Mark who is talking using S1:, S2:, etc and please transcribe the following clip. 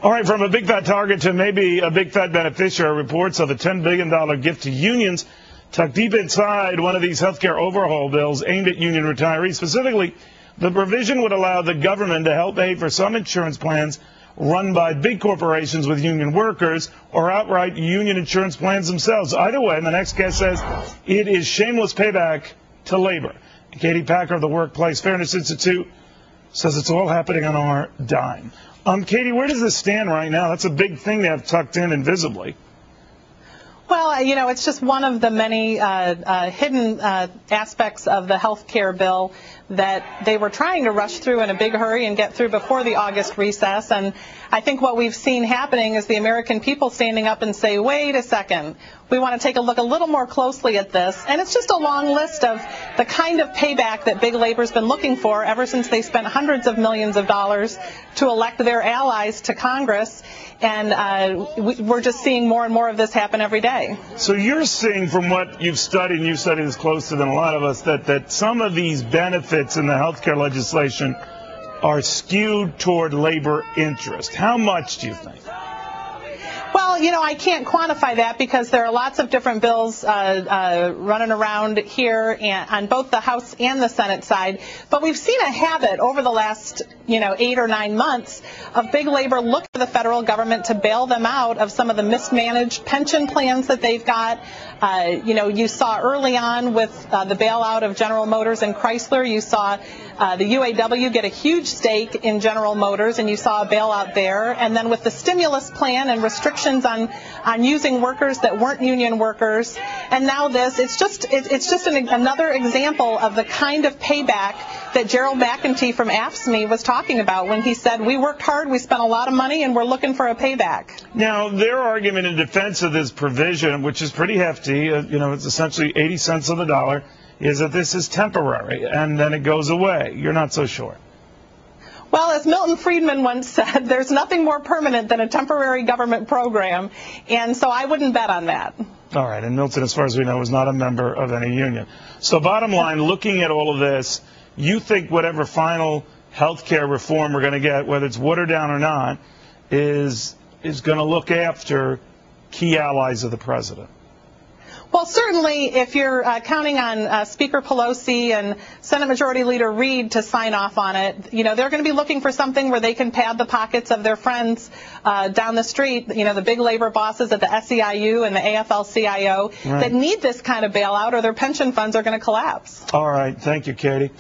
S1: All right, from a big fat target to maybe a big fat beneficiary, reports of a $10 billion gift to unions tucked deep inside one of these healthcare overhaul bills aimed at union retirees. Specifically, the provision would allow the government to help pay for some insurance plans run by big corporations with union workers or outright union insurance plans themselves. Either way, my next guest says it is shameless payback to labor. Katie Packer of the Workplace Fairness Institute says it's all happening on our dime. Katie, where does this stand right now? That's a big thing to have tucked in invisibly.
S2: Well, you know, it's just one of the many hidden aspects of the health care bill that they were trying to rush through in a big hurry and get through before the August recess. And I think what we've seen happening is the American people standing up and say, wait a second, we want to take a look a little more closely at this. And it's just a long list of the kind of payback that big labor's been looking for ever since they spent hundreds of millions of dollars to elect their allies to Congress. And we're just seeing more and more of this happen every day.
S1: So you're seeing from what you've studied, and you've studied this closer than a lot of us, that some of these benefits in the health care legislation are skewed toward labor interest. How much do you think?
S2: Well, you know, I can't quantify that because there are lots of different bills running around here on both the House and the Senate side. But we've seen a habit over the last, 8 or 9 months of big labor look to the federal government to bail them out of some of the mismanaged pension plans that they've got. You saw early on with the bailout of General Motors and Chrysler, you saw the UAW get a huge stake in General Motors, and you saw a bailout there. And then with the stimulus plan and restrictions on using workers that weren't union workers, and now this, it's just another example of the kind of payback that Gerald McEntee from AFSCME was talking about when he said, we worked hard, we spent a lot of money, and we're looking for a payback.
S1: Now, their argument in defense of this provision, which is pretty hefty, it's essentially 80 cents on the dollar, is that this is temporary, and then it goes away. You're not so sure.
S2: Well, as Milton Friedman once said, there's nothing more permanent than a temporary government program, and so I wouldn't bet on that.
S1: All right, and Milton, as far as we know, is not a member of any union. So bottom line, looking at all of this, you think whatever final health care reform we're going to get, whether it's watered down or not, is going to look after key allies of the president?
S2: Well, certainly, if you're counting on Speaker Pelosi and Senate Majority Leader Reid to sign off on it, they're going to be looking for something where they can pad the pockets of their friends down the street, the big labor bosses at the SEIU and the AFL-CIO that need this kind of bailout or their pension funds are going to collapse.
S1: All right. Thank you, Katie.